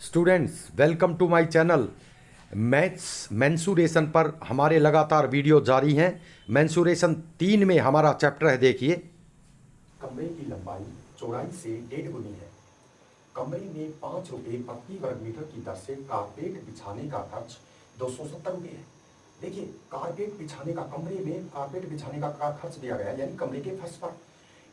Students, welcome to my channel. Maths mensuration पर हमारे लगातार वीडियो जारी हैं। मेंसुरेशन 3 में हमारा चैप्टर है, देखिए। कमरे की लंबाई चौड़ाई से 1.5 गुनी है। कमरे में 5 रुपये प्रति वर्ग मीटर की दर से कारपेट बिछाने का खर्च 270 रुपये है। देखिए, कारपेट बिछाने का, कमरे में कारपेट बिछाने का खर्च दिया गया है, यानी कमरे के फर्श पर।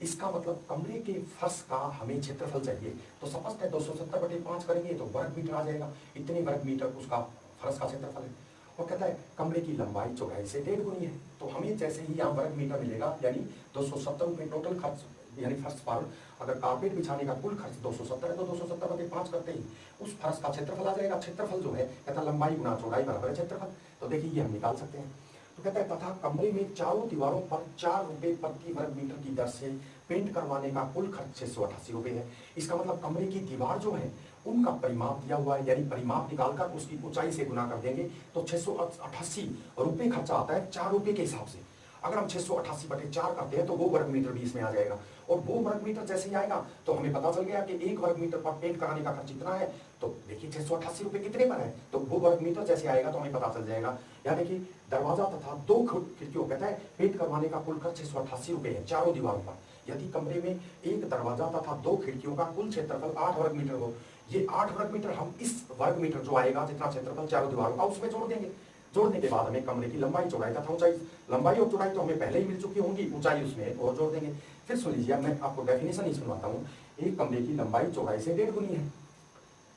इसका मतलब कमरे के फर्श का हमें क्षेत्रफल चाहिए, तो स्पष्ट है 270/5 करेंगे तो वर्ग मीटर आ जाएगा। इतने वर्ग मीटर उसका फर्श का क्षेत्रफल है। और कहता है कमरे की लंबाई चौड़ाई से 1.5 गुनी है, तो हमें जैसे ही यहाँ वर्ग मीटर मिलेगा, यानी 270 रुपये टोटल खर्च, यानी फर्श पर अगर कारपेट बिछाने का कुल खर्च 270 है तो 270/5 करते ही उस फर्श का क्षेत्रफल आ जाएगा। क्षेत्रफल जो है कहता लंबाई गुना चौड़ाई बराबर है क्षेत्रफल। तो देखिए ये हम निकाल सकते हैं। तो कहता है तथा कमरे में चारों दीवारों पर 4 रुपये प्रति वर्ग मीटर की दर से पेंट करवाने का कुल खर्च 688 रुपये है। इसका मतलब कमरे की दीवार जो है उनका परिमाप दिया हुआ है, यानी परिमाप निकालकर उसकी ऊंचाई से गुना कर देंगे तो 688 रुपये खर्चा आता है 4 रुपये के हिसाब से। अगर हम 688/4 करते हैं तो वो वर्ग मीटर भी इसमें आ जाएगा, और वो वर्ग मीटर जैसे ही आएगा तो हमें पता चल गया कि 1 वर्ग मीटर पर पेंट कराने का खर्च इतना है। तो देखिए 688 रुपये कितने पर है, तो वो वर्ग मीटर जैसे आएगा तो हमें पता चल जाएगा। या देखिए दरवाजा तथा 2 खिड़कियों, कहता है पेंट करवाने का कुल खर्च 688 रुपये है चारों दीवारों पर। यदि कमरे में एक दरवाजा तथा 2 खिड़कियों का कुल क्षेत्रफल 8 वर्ग मीटर हो, ये 8 वर्ग मीटर हम इस वर्ग मीटर जो आएगा जितना क्षेत्रफल चारों दीवारों का उसमें जोड़ देंगे। जोड़ने के बाद हमें कमरे की लंबाई चौड़ाई तथा ऊंचाई, लंबाई और चौड़ाई तो हमें पहले ही मिल चुकी होंगी, ऊंचाई उसमें और जोड़ देंगे। फिर सुन लीजिए, मैं आपको डेफिनेशन ही सुनवाता हूँ। एक कमरे की लंबाई चौड़ाई से 1.5 गुनी है,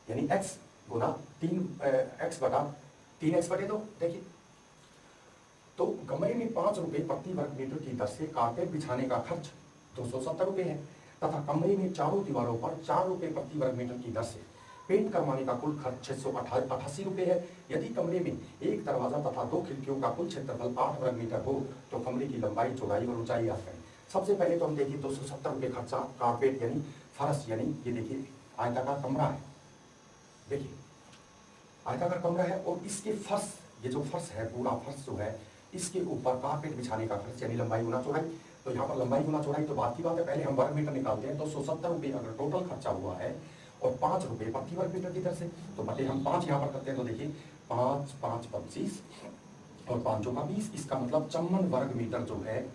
यानी x गुना 3x/2। देखिए तो कमरे में 5 रुपये प्रति वर्ग मीटर की दर से कारपेट बिछाने का खर्च 270 रुपये है, तथा कमरे में चारों दीवारों पर 4 रुपये प्रति वर्ग मीटर की दर से पेंट करवाने का कुल खर्च 688 रुपये है। यदि कमरे में एक दरवाजा तथा 2 खिड़कियों का कुल क्षेत्रफल 8 वर्ग मीटर हो तो कमरे की लंबाई चौड़ाई और ऊंचाई याद करें। सबसे पहले तो हम देखिए 270 रुपये खर्चा कारपेट यानी फर्श, यानी ये देखिए आयताकार कमरा है। देखिए आयताकार कमरा है और इसके फर्श, ये जो फर्श है पूरा फर्श जो है इसके ऊपर कारपेट बिछाने का खर्च यानी लंबाई गुना चौड़ाई। तो यहाँ पर लंबाई गुना चौड़ाई तो बात की बात है, पहले हम वर्ग मीटर निकालते हैं। 270 रुपये अगर टोटल खर्चा हुआ है और 5 रुपये प्रति वर्ग मीटर की दर से, तो बटे हम 5 यहाँ पर करते हैं। तो देखिए 5 5 25 और 5 का 20, इसका मतलब 54 वर्ग मीटर जो है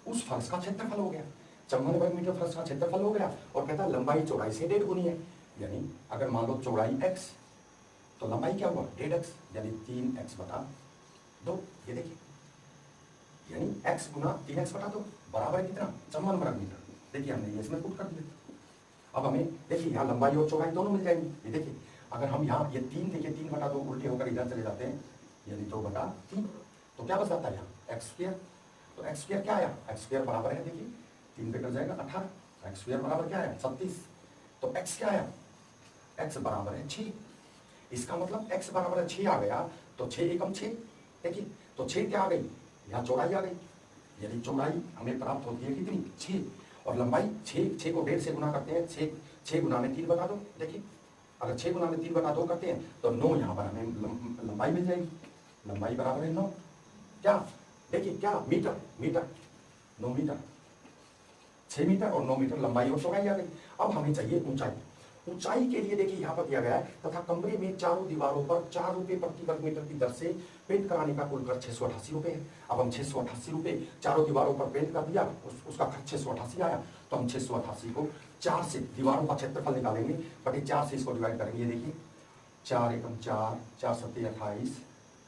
उस फर्श का क्षेत्रफल हो गया। 54 वर्ग मीटर फर्श का क्षेत्रफल हो गया। और कहता है लंबाई चौड़ाई से 1.5 गुनी है, यानी अगर मान लो चौड़ाई x तो लंबाई क्या हुआ 1.5x, यानी 3x/2। ये देखिए यानी x गुना 3x/2 बराबर है कितना 54 वर्ग मीटर। देखिए हमने ये इसमें पुट कर दिया। अब हमें देखिए यहाँ लंबाई और चौड़ाई दोनों मिल जाएंगी। ये देखिए अगर हम यहाँ ये 3 देखिए 3/2 उल्टे होकर इधर चले जाते हैं, यानी 2/3, तो क्या बच जाता है यहाँ x²। तो x² क्या आया, x² बराबर है, देखिए 3 पे कर जाएगा 18, x² बराबर क्या आया 36। तो x क्या आया, x बराबर है 6। इसका मतलब x बराबर है 6 आ गया, तो 6 एकम 6। देखिए तो 6 क्या आ गई, यहाँ चौड़ाई आ गई, यानी चौड़ाई हमें प्राप्त होती है कितनी 6, और लंबाई 6 को 1.5 से गुना करते हैं। 6 गुना में 3/2। देखिए अगर 6 गुना में 3/2 करते हैं तो 9 यहाँ पर हमें लंबाई मिल जाएगी। लंबाई बराबर है 9, क्या देखिए क्या मीटर, 9 मीटर, 6 मीटर और 9 मीटर लंबाई और चौड़ाई आ गई। अब हमें चाहिए ऊंचाई। ऊंचाई के लिए देखिए यहाँ पर दिया गया है तथा कमरे में चारों दीवारों पर 4 रुपये प्रति वर्ग मीटर की दर से पेंट कराने का कुल खर्च 688 रुपये है। अब हम 688 रुपये चारों दीवारों पर पेंट कर दिया, उसका खर्च 688 आया, तो हम 688 को 4 से दीवारों का क्षेत्रफल निकालेंगे, बटे 4 से इसको डिवाइड करेंगे। देखिए 4 एकम 4, 4 सत्ते 28,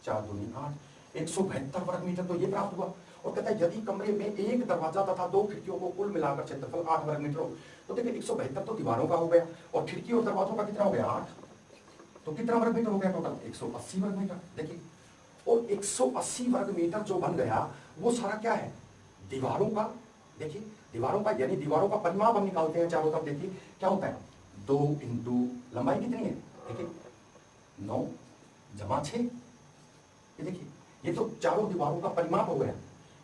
4 दूनी 8, 172 वर्ग मीटर तो ये प्राप्त हुआ। और कहता है यदि कमरे में एक दरवाजा तथा 2 खिड़कियों को कुल मिलाकर क्षेत्रफल 8 वर्ग मीटर हो, तो देखिए 172 तो दीवारों का हो गया और खिड़की और दरवाजों का कितना हो गया 8, तो कितना वर्ग मीटर हो गया टोटल 180 वर्ग मीटर। देखिए और 180 वर्ग मीटर जो बन गया वो सारा क्या है दीवारों का। देखिए दीवारों का, यानी दीवारों का परिमाप हम निकालते हैं चारों तरफ। देखिए क्या होता है 2 इंटू लंबाई कितनी है, देखिए 9 जमा 6। ये देखिए ये तो चारों दीवारों का परिमाप हो गया,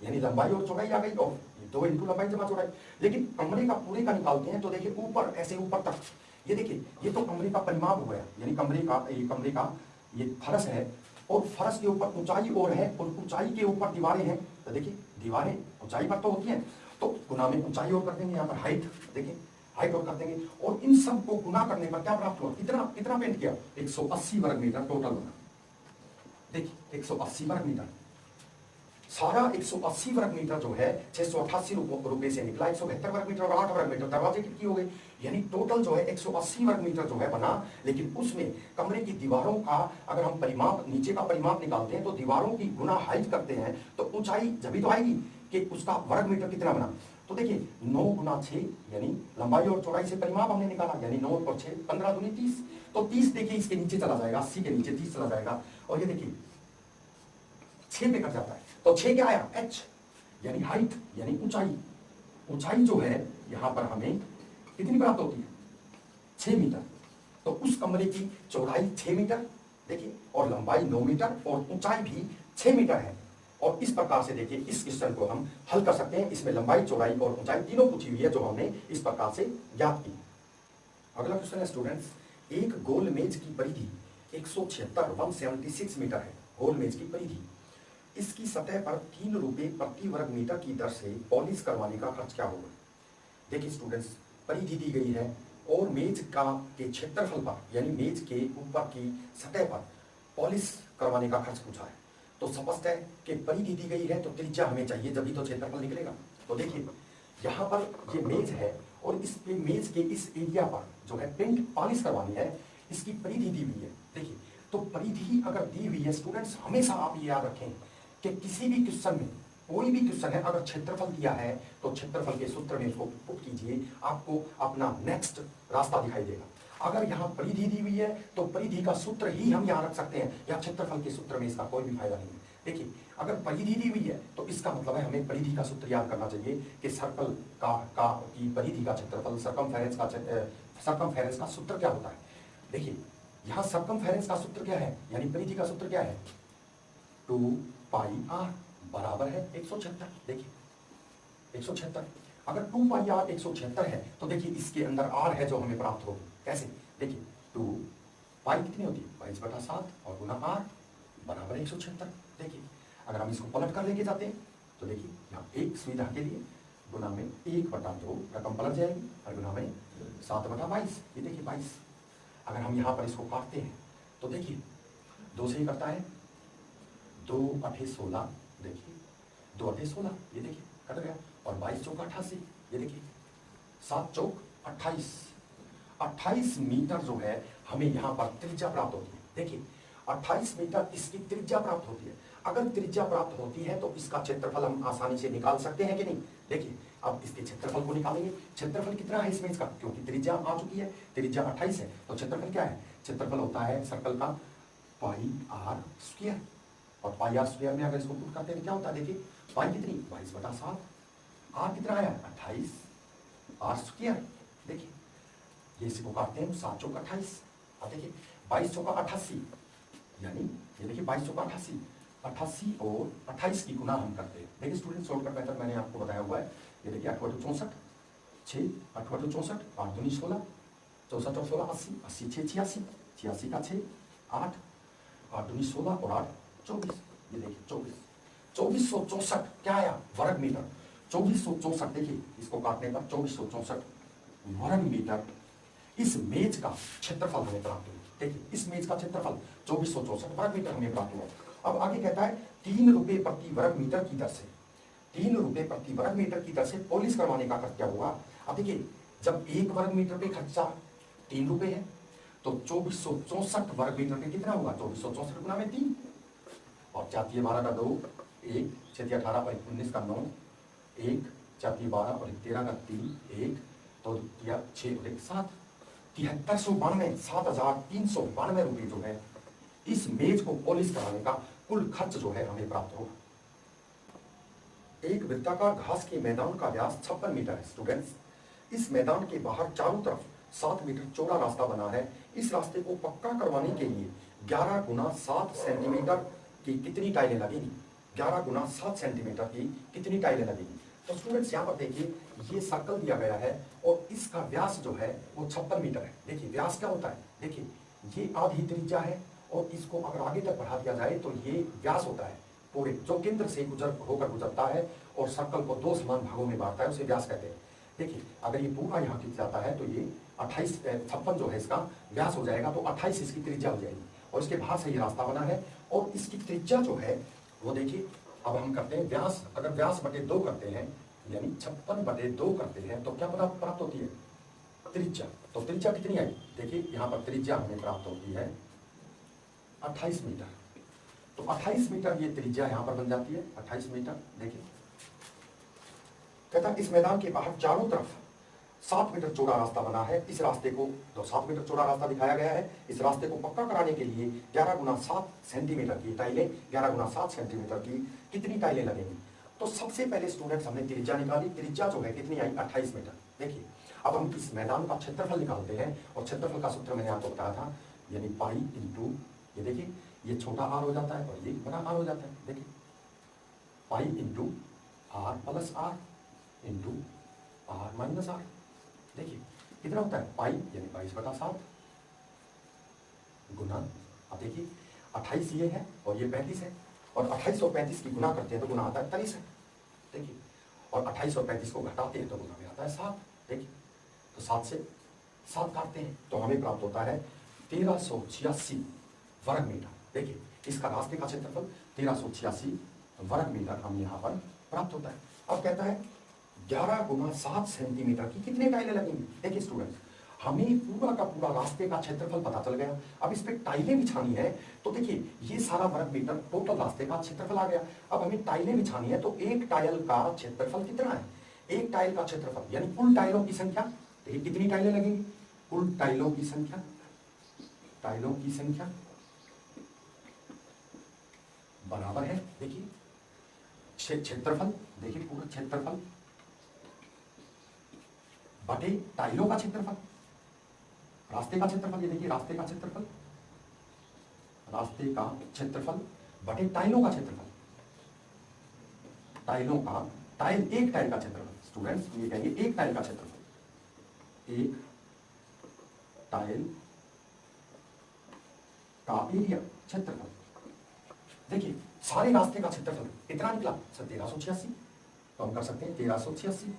यानी लंबाई और चौड़ाई आ गई, और 2 इंटू लंबाई जमा चौड़ाई। लेकिन कमरे का पूरे का निकालते हैं तो देखिए ऊपर ऐसे ऊपर तक, ये देखिए ये तो कमरे का परिमाप हो गया, यानी कमरे का ये फर्श है और फर्श के ऊपर ऊंचाई और है और ऊंचाई के ऊपर दीवारें हैं। तो देखिए दीवारें ऊंचाई पर तो होती हैं, तो गुना में ऊंचाई और कर देंगे। यहाँ पर हाइट देखिए हाइट और कर देंगे, और इन सब को गुना करने पर क्या प्राप्त हुआ, कितना कितना पेंट किया, 180 वर्ग मीटर टोटल बना। देखिए 180 वर्ग मीटर, सारा 180 वर्ग मीटर जो है 688 रुपए से निकला। 172 वर्ग मीटर और 8 वर्ग मीटर दरवाजे की हो गई, यानी टोटल जो है 180 वर्ग मीटर जो है बना। लेकिन उसमें कमरे की दीवारों का अगर हम परिमाप, नीचे का परिमाप निकालते हैं तो दीवारों की गुना हाइट करते हैं तो ऊंचाई जब तो आएगी कि उसका वर्ग मीटर कितना बना। तो देखिए 9 गुना 6 यानी लंबाई और चौड़ाई से परिमाप हमने निकाला, यानी 9 और 6 15 दूनी 30। तो 30 देखिए इसके नीचे चला जाएगा, 80 के नीचे 30 चला जाएगा, और ये देखिए 6 पे कट जाता है। तो 6 क्या आया, h यानी हाइट यानी ऊंचाई। ऊंचाई जो है यहां पर हमें कितनी प्राप्त होती है, 6 मीटर। तो उस कमरे की चौड़ाई 6 मीटर देखिए, और लंबाई 9 मीटर और ऊंचाई भी 6 मीटर है। और इस प्रकार से देखिए इस क्वेश्चन को हम हल कर सकते हैं। इसमें लंबाई, चौड़ाई और ऊंचाई तीनों पूछी हुई है जो हमने इस प्रकार से ज्ञात की। अगला क्वेश्चन है स्टूडेंट्स, एक गोल मेज की परिधि 176 मीटर है। गोल मेज की परिधि, इसकी सतह पर 3 रुपए प्रति वर्ग मीटर की दर से पॉलिश करवाने का खर्च क्या होगा। देखिए स्टूडेंट्स, परिधि दी गई है और मेज का के क्षेत्रफल पर यानी मेज के ऊपर की सतह पर पॉलिश करवाने का खर्च पूछा है। तो स्पष्ट है कि परिधि दी गई है तो त्रिज्या हमें चाहिए, जब भी तो क्षेत्रफल निकलेगा। तो देखिए यहाँ पर ये मेज है और इस पे मेज के इस एरिया पर जो है पेंट पॉलिश करवानी है, इसकी परिधि दी हुई है। देखिए तो परिधि अगर दी हुई है स्टूडेंट्स, हमेशा आप ये याद रखें कि किसी भी क्वेश्चन में, कोई भी क्वेश्चन है, अगर क्षेत्रफल दिया है तो क्षेत्रफल के सूत्र में इसको पुट कीजिए, आपको अपना नेक्स्ट रास्ता दिखाई देगा। अगर यहाँ परिधि दी हुई है तो परिधि का सूत्र ही हम यहाँ रख सकते हैं, या क्षेत्रफल के सूत्र में इसका कोई भी फायदा नहीं है। देखिए अगर परिधि दी हुई है तो इसका मतलब है हमें परिधि का सूत्र याद करना चाहिए कि सर्कल की परिधि का क्षेत्रफल, सर्कमफेरेंस का सूत्र क्या होता है। देखिए यहाँ सर्कमफेरेंस का सूत्र क्या है, यानी परिधि का सूत्र क्या है, 2 पाई आर बराबर है 176। देखिए 176, अगर 2 पाई आर 176 है तो देखिए इसके अंदर आर है जो हमें प्राप्त होगी। कैसे, देखिए 2 पाई कितनी होती है, 22/7 और गुना आर बराबर 176। देखिए अगर हम इसको पलट कर लेके जाते हैं तो देखिए यहाँ एक सुविधा के लिए गुना में 1/2 रकम पलट जाएगी और गुना में 7/22, ये देखिए 22। अगर हम यहाँ पर इसको काटते हैं तो देखिए 2 से ही करता है, 2 8 16, देखिए 2 8 16, ये देखिए कट गया, और 22 चौक 88, ये देखिए 7 चौक 28। 28 मीटर जो है हमें यहाँ पर त्रिज्या प्राप्त होती है। देखिए 28 मीटर इसकी त्रिज्या प्राप्त होती है। अगर त्रिज्या प्राप्त होती है तो इसका क्षेत्रफल हम आसानी से निकाल सकते हैं कि नहीं। देखिए अब इसके क्षेत्रफल को निकालेंगे। क्षेत्रफल कितना है इस मेज का, क्योंकि त्रिज्या आ चुकी है, त्रिज्या 28 है, तो क्षेत्रफल क्या है, क्षेत्रफल होता है सर्कल का पाई आर स्क्वायर, और पाई आर स्क्वायर में अगर इसको पुट करते हैं क्या होता है, देखिए पाई कितनी 22/7, आर कितना आया 28 आर स्क्वायर। देखिए ये इसको काटते हैं 7 चौक 28, और देखिए 22 चौका 88, यानी ये देखिए 22 चौका 88, 88 और 28 की गुना हम करते हैं। देखिए स्टूडेंट शॉर्टकट मेथड मैंने आपको बताया हुआ है। ये देखिए 8 × 64, 6 8 × 64, 8 दूनी 16, 64 और 16 80, 80 6 86, 86 का 6 8, 8 दूनी 16 और 8 24, ये देखिए 24, 2464 क्या आया वर्ग मीटर। 2464 देखिए इसको काटने पर 2464 वर्ग मीटर इस मेज का क्षेत्रफल हमें प्राप्त हुआ। देखिए इस मेज का क्षेत्रफल 2464 वर्ग मीटर हमें प्राप्त हुआ। अब आगे कहता है 3 रुपए प्रति वर्ग मीटर की दर से, 3 रुपए प्रति वर्ग मीटर की दर से पॉलिश करवाने का खर्च क्या होगा। अब देखिए जब 1 वर्ग मीटर पे खर्चा 3 रुपए है तो 2464 वर्ग मीटर पे कितना होगा, 2464 गुना में 3, और 4 12 का 2 1, 6 18 और 19 का 9 1, 4 12 और 13 का 3 1, तो 6 और 1 7, 7392 7392 रुपये जो है इस मेज को पॉलिश कराने का कुल खर्च जो है हमें प्राप्त होगा। एक वृत्ताकार घास के मैदान का व्यास 56 मीटर है। स्टूडेंट्स, इस मैदान के बाहर चारों तरफ 7 मीटर चौड़ा रास्ता बना है। इस रास्ते को पक्का करवाने के लिए 11 × 7 सेंटीमीटर की कितनी टाइलें लगेगी, 11 × 7 सेंटीमीटर की कितनी टाइलें लगेगी। तो स्टूडेंट्स यहाँ पर देखिए ये सर्कल दिया गया है और इसका व्यास जो है वो 56 मीटर है। देखिए व्यास क्या होता है, देखिए ये आधी त्रिज्या है और इसको अगर आगे तक बढ़ा दिया जाए तो ये व्यास होता है पूरे, जो केंद्र से होकर गुजरता है और सर्कल को 2 समान भागों में बांटता है, उसे व्यास कहते हैं। देखिए अगर ये पूरा यहाँ खींच जाता है तो ये 56 जो है इसका व्यास हो जाएगा, तो 28 इसकी त्रिज्या हो जाएगी और इसके बाहर से ये रास्ता बना है और इसकी त्रिज्या जो है वो देखिए। अब हम करते हैं व्यास, अगर व्यास बटे 2 करते हैं यानी 56 बटे 2 करते हैं तो क्या प्राप्त होती है त्रिज्या। तो त्रिज्या कितनी आई, देखिए यहाँ पर त्रिज्या हमें प्राप्त होती है 28 मीटर। तो 28 मीटर ये त्रिज्या यहाँ पर बन जाती है 28 मीटर। देखिए कहता है इस मैदान के बाहर चारों तरफ 7 मीटर चौड़ा रास्ता बना है। इस रास्ते को तो 7 मीटर चौड़ा रास्ता दिखाया गया है। इस रास्ते को पक्का कराने के लिए 11 गुना 7 सेंटीमीटर की टाइलें, 11 गुना 7 सेंटीमीटर की कितनी टाइलें लगेंगी। तो सबसे पहले स्टूडेंट्स हमने त्रिज्या निकाली, त्रिज्या जो है कितनी आई 28 मीटर। देखिए अब हम इस मैदान का क्षेत्रफल निकालते हैं और क्षेत्रफल का सूत्र मैंने आपको बताया था, यानी पाई इंटू, ये देखिए ये छोटा आर हो जाता है और ये बड़ा आर हो जाता है। देखिए pi into r plus r into r minus r. देखिए कितना होता है पाई यानी 22/7 गुना, अब देखिए 28 ये है और ये 35 है और 28 और 35 की गुना करते हैं तो गुना आता है 43 है। देखिए और 28 और 35 को घटाते हैं तो गुना में आता है 7। देखिए तो 7 से 7 काटते हैं तो हमें प्राप्त होता है 1386 वर्ग मीटर। देखिए इसका रास्ते का क्षेत्रफल 1386 वर्ग मीटर हम यहाँ पर प्राप्त होता है। अब कहता है 11 गुना 7 सेंटीमीटर की कितने टाइलें लगेंगी। देखिए स्टूडेंट्स हमें पूरा का पूरा रास्ते का क्षेत्रफल पता चल गया। अब इस पे टाइलें बिछानी है तो देखिए ये सारा वर्ग मीटर टोटल रास्ते का क्षेत्रफल आ गया। अब हमें टाइलें बिछानी है तो एक टाइल का क्षेत्रफल कितना है, एक टाइल का क्षेत्रफल यानी कुल टाइलों की संख्या। देखिए कितनी टाइलें लगेंगी, कुल टाइलों की संख्या, टाइलों की संख्या बराबर है देखिए क्षेत्रफल, देखिए पूरा क्षेत्रफल बटे टाइलों का क्षेत्रफल, रास्ते का क्षेत्रफल। ये देखिए रास्ते का क्षेत्रफल, रास्ते का क्षेत्रफल बटे टाइलों का क्षेत्रफल, टाइलों का, टाइल एक टाइल का क्षेत्रफल। स्टूडेंट्स ये कहेंगे एक टाइल का क्षेत्रफल, एक टाइल का एरिया क्षेत्रफल। देखिए सारे रास्ते का क्षेत्रफल कितना निकला सर 1386, तो हम कर सकते हैं 1386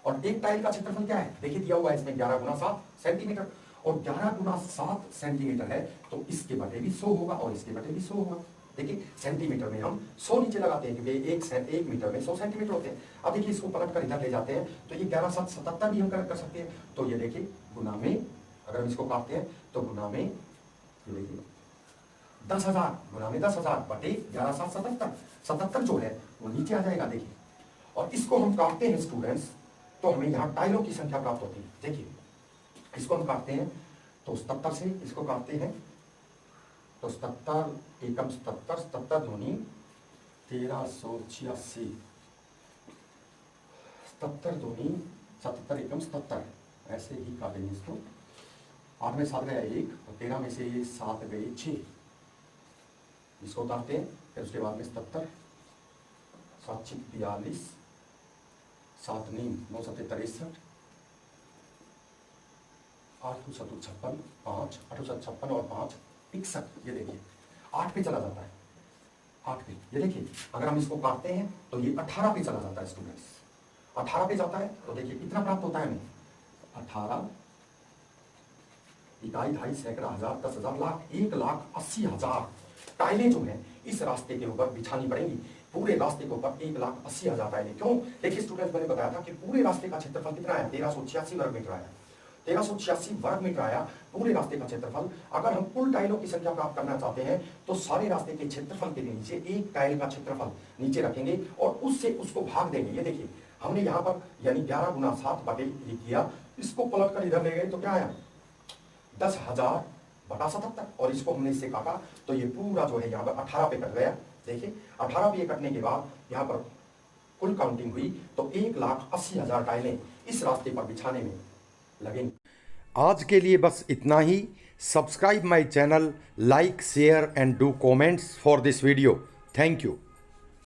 और एक टाइल का क्षेत्रफल क्या है देखिए दिया हुआ है इसमें 11 गुना 7 सेंटीमीटर और 11 गुना 7 सेंटीमीटर है तो इसके बटे भी 100 होगा और इसके बटे भी 100 होगा। देखिए सेंटीमीटर में हम 100 नीचे लगाते हैं क्योंकि एक मीटर में 100 सेंटीमीटर होते हैं। अब देखिए इसको पलट कर इधर ले जाते हैं तो ये 11 7 77 भी हम कर सकते हैं। तो ये देखिए गुना में अगर हम इसको काटते हैं तो गुना में ये देखिए 10,000 गुना में 10,000 बटे 11 7 77, 77 जो है वो नीचे आ जाएगा। देखिए और इसको हम काटते हैं स्टूडेंट्स तो हमें यहाँ टाइलों की संख्या प्राप्त होती है। देखिए इसको हम काटते हैं तो 77 से इसको काटते हैं तो 77 एकम 77, 77 दूनी 1386, 77 दूनी 77 एकम 77, ऐसे ही काटेंगे इसको। 8 में 7 गया 1 और 13 में से ये 7 गए 6, इसको काटते हैं फिर उसके बाद में 77, 7 6 42, 7 9 9 7 63, 8 2 7 56, 5 8 7 56 और 5 61। ये देखिए 8 पे चला जाता है, 8 पे। ये देखिए अगर हम इसको काटते हैं तो ये 18 पे चला जाता है स्टूडेंट्स, 18 पे जाता है तो देखिए कितना प्राप्त होता है हमें 18 इकाई, ढाई, सैकड़ा, हजार, 10,000, लाख, 1,80,000 टाइलें जो हैं इस रास्ते के ऊपर बिछानी पड़ेंगी। पूरे रास्ते के ऊपर 1,80,000 टाइलें। क्यों? देखिए स्टूडेंट्स मैंने बताया था कि पूरे रास्ते का क्षेत्रफल कितना है 1386 वर्ग मीटर आया, 1386 वर्ग मीटर आया पूरे रास्ते का क्षेत्रफल। अगर हम कुल टाइलों की संख्या प्राप्त करना चाहते हैं तो सारे रास्ते के क्षेत्रफल के नीचे एक टाइल का क्षेत्रफल नीचे रखेंगे और उससे उसको भाग देंगे। ये देखिए हमने यहाँ पर यानी 11 गुना 7 बटे ये किया, इसको पलट कर इधर ले गए तो क्या आया 10,000 बटा 77 और इसको हमने इससे काटा तो ये पूरा जो है यहाँ पर 18 पे कट गया। देखिए 18 पे कटने के बाद यहाँ पर कुल काउंटिंग हुई तो 1,80,000 टाइलें इस रास्ते पर बिछाने में लगेंगी। आज के लिए बस इतना ही। Subscribe my channel, like, share and do comments for this video. Thank you.